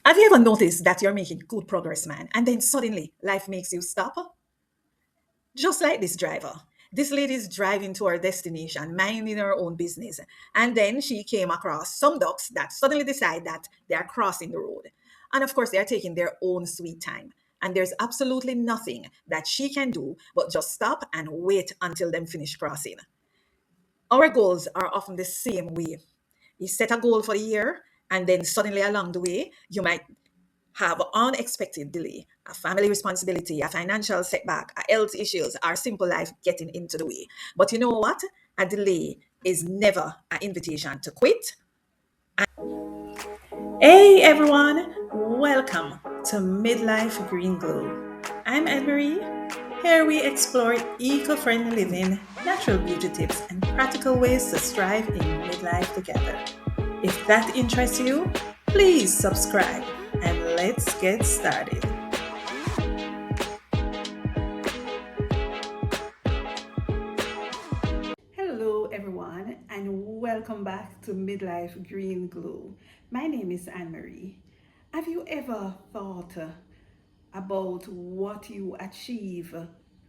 Have you ever noticed that you're making good progress, man, and then suddenly life makes you stop? Just like this driver. This lady's driving to her destination, minding her own business, and then she came across some ducks that suddenly decide that they are crossing the road. And of course, they are taking their own sweet time. And there's absolutely nothing that she can do but just stop and wait until them finish crossing. Our goals are often the same way. You set a goal for the year, and then suddenly along the way, you might have unexpected delay, a family responsibility, a financial setback, a health issues, or simple life getting into the way. But you know what? A delay is never an invitation to quit. Hey everyone, welcome to Midlife Green Glow. I'm Anne Marie. Here we explore eco friendly living, natural beauty tips, and practical ways to strive in midlife together. If that interests you, please subscribe and let's get started. Hello, everyone, and welcome back to Midlife Green Glow. My name is Anne Marie. Have you ever thought about what you achieve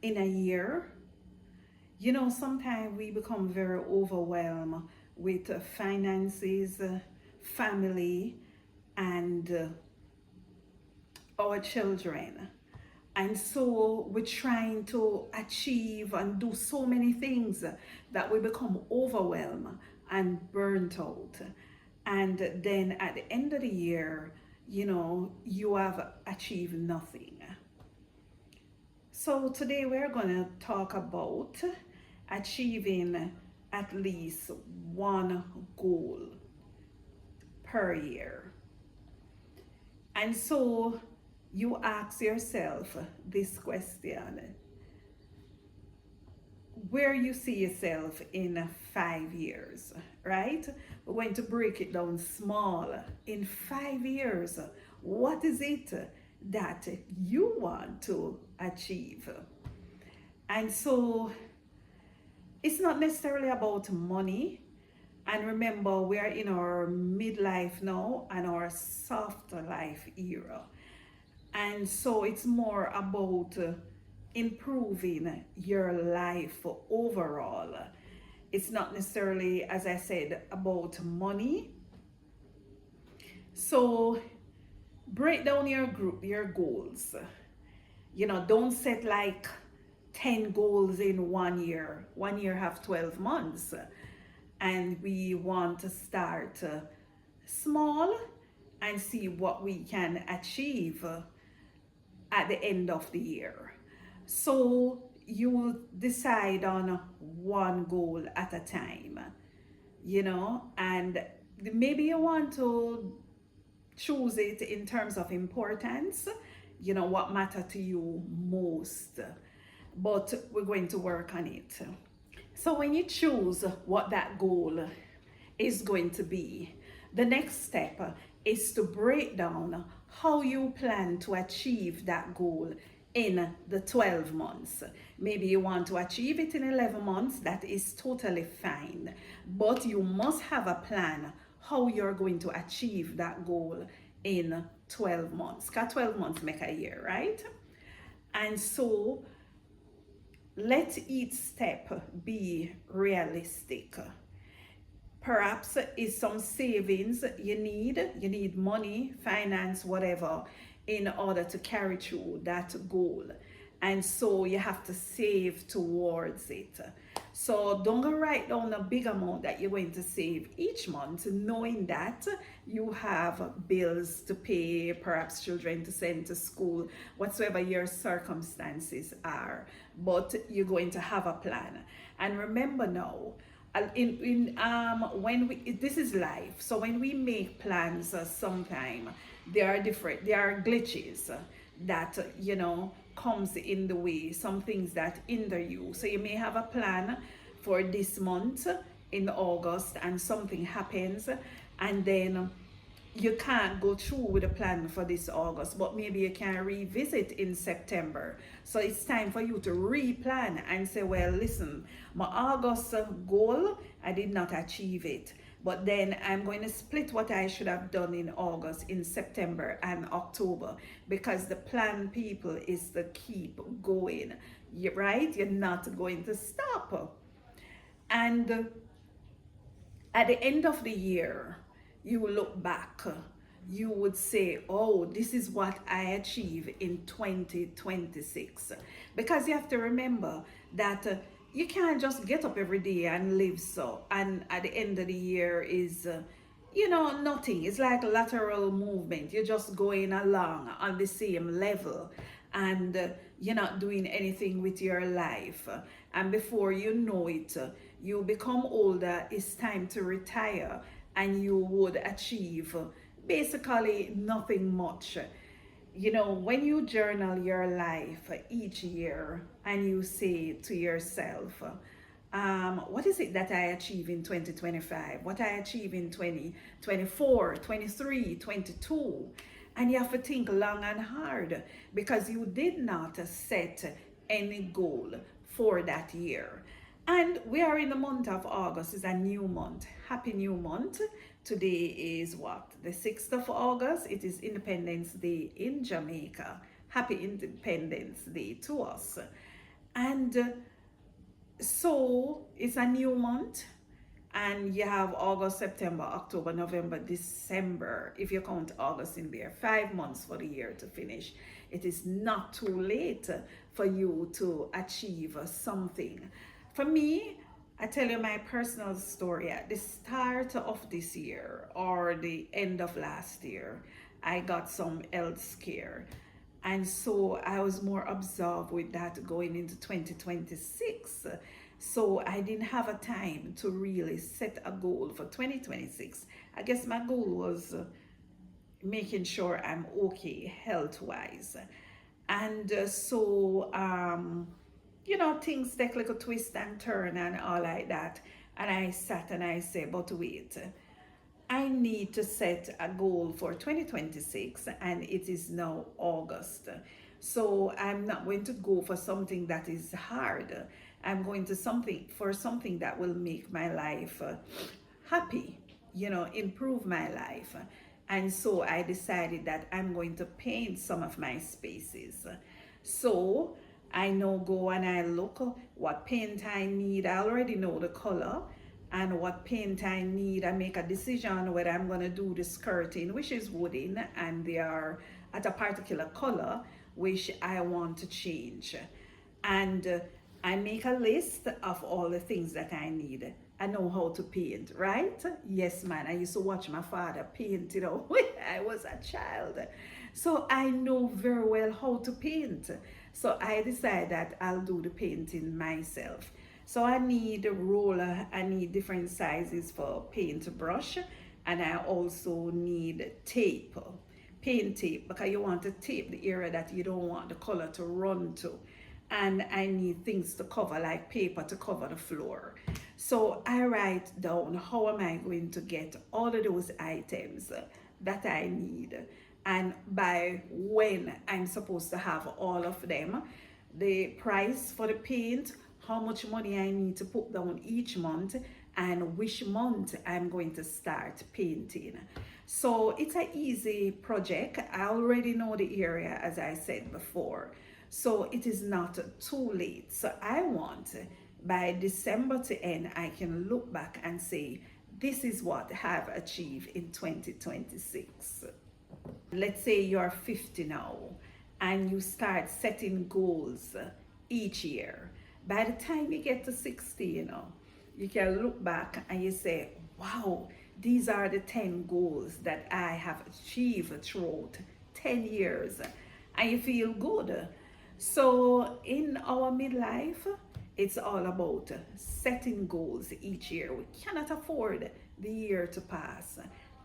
in a year? You know, sometimes we become very overwhelmed with finances, family, and our children. And so we're trying to achieve and do so many things that we become overwhelmed and burnt out. And then at the end of the year, you have achieved nothing. So today we're going to talk about achieving at least one goal per year. And so you ask yourself this question: where you see yourself in 5 years, right? We're going to break it down small. In 5 years, what is it that you want to achieve? And so it's not necessarily about money. And remember, we are in our midlife now and our soft life era. And so it's more about improving your life overall. It's not necessarily, as I said, about money. So break down your goals. Don't set like 10 goals in 1 year. 1 year have 12 months. And we want to start small and see what we can achieve at the end of the year. So you decide on one goal at a time, and maybe you want to choose it in terms of importance, what matter to you most. But we're going to work on it. So when you choose what that goal is going to be, the next step is to break down how you plan to achieve that goal in the 12 months. Maybe you want to achieve it in 11 months, that is totally fine. But you must have a plan how you're going to achieve that goal in 12 months. Because 12 months make a year, right? And so let each step be realistic. Perhaps is some savings you need money, finance, whatever, in order to carry through that goal. And so you have to save towards it. So don't go write down a big amount that you're going to save each month, knowing that you have bills to pay, perhaps children to send to school, whatsoever your circumstances are. But you're going to have a plan. And remember now, in when we this is life, so when we make plans, sometime there are glitches that comes in the way, some things that hinder you. So you may have a plan for this month in August and something happens, and then you can't go through with a plan for this August, but maybe you can revisit in September. So it's time for you to replan and say, well, listen, my August goal, I did not achieve it. But then I'm going to split what I should have done in August, in September and October, because the plan, people, is to keep going. Right? You're not going to stop. And at the end of the year, you will look back. You would say, oh, this is what I achieved in 2026. Because you have to remember that you can't just get up every day and live so. And at the end of the year is, nothing. It's like lateral movement. You're just going along on the same level. And you're not doing anything with your life. And before you know it, you become older, it's time to retire, and you would achieve basically nothing much. When you journal your life each year and you say to yourself, what is it that I achieve in 2025? What I achieve in 2024, 23, 22? And you have to think long and hard, because you did not set any goal for that year. And we are in the month of August. It's a new month. Happy new month. Today is what? The 6th of August. It is Independence Day in Jamaica. Happy Independence Day to us. And so it's a new month. And you have August, September, October, November, December. If you count August in there, 5 months for the year to finish. It is not too late for you to achieve something. For me, I tell you my personal story. At the start of this year or the end of last year, I got some health scare. And so I was more absorbed with that going into 2026. So I didn't have a time to really set a goal for 2026. I guess my goal was making sure I'm okay health-wise. And things take like a twist and turn and all like that. And I sat and I said, but wait, I need to set a goal for 2026, and it is now August. So I'm not going to go for something that is hard. I'm going to something that will make my life happy, improve my life. And so I decided that I'm going to paint some of my spaces. So I now go and I look what paint I need. I already know the color and what paint I need. I make a decision whether I'm going to do the skirting, which is wooden, and they are at a particular color which I want to change. And I make a list of all the things that I need. I know how to paint, right? Yes, man. I used to watch my father paint, when I was a child. So I know very well how to paint. So I decided that I'll do the painting myself. So I need a roller, I need different sizes for paintbrush, and I also need tape, paint tape, because you want to tape the area that you don't want the color to run to. And I need things to cover, like paper to cover the floor. So I write down how am I going to get all of those items that I need, and by when I'm supposed to have all of them, the price for the paint, how much money I need to put down each month, and which month I'm going to start painting. So it's an easy project. I already know the area, as I said before. So it is not too late. So I want by December to end, I can look back and say, this is what I have achieved in 2026. Let's say you're 50 now and you start setting goals each year. By the time you get to 60, you can look back and you say, wow, these are the 10 goals that I have achieved throughout 10 years. And you feel good. So in our midlife, it's all about setting goals each year. We cannot afford the year to pass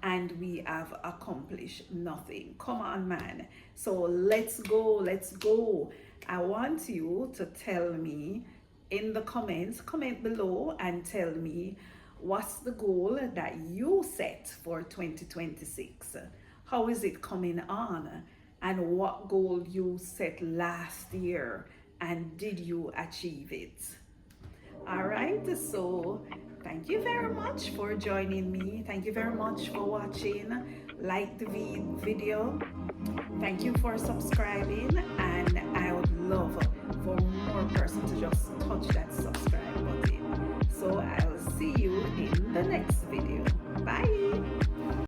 and we have accomplished nothing. Come on, man. So let's go, let's go. I want you to tell me in the comments, comment below and tell me what's the goal that you set for 2026. How is it coming on? And what goal you set last year and did you achieve it? All right, so Thank you very much for joining me. Thank you very much for watching. Like the video. Thank you for subscribing, and I would love for more person to just touch that subscribe button. So I'll see you in the next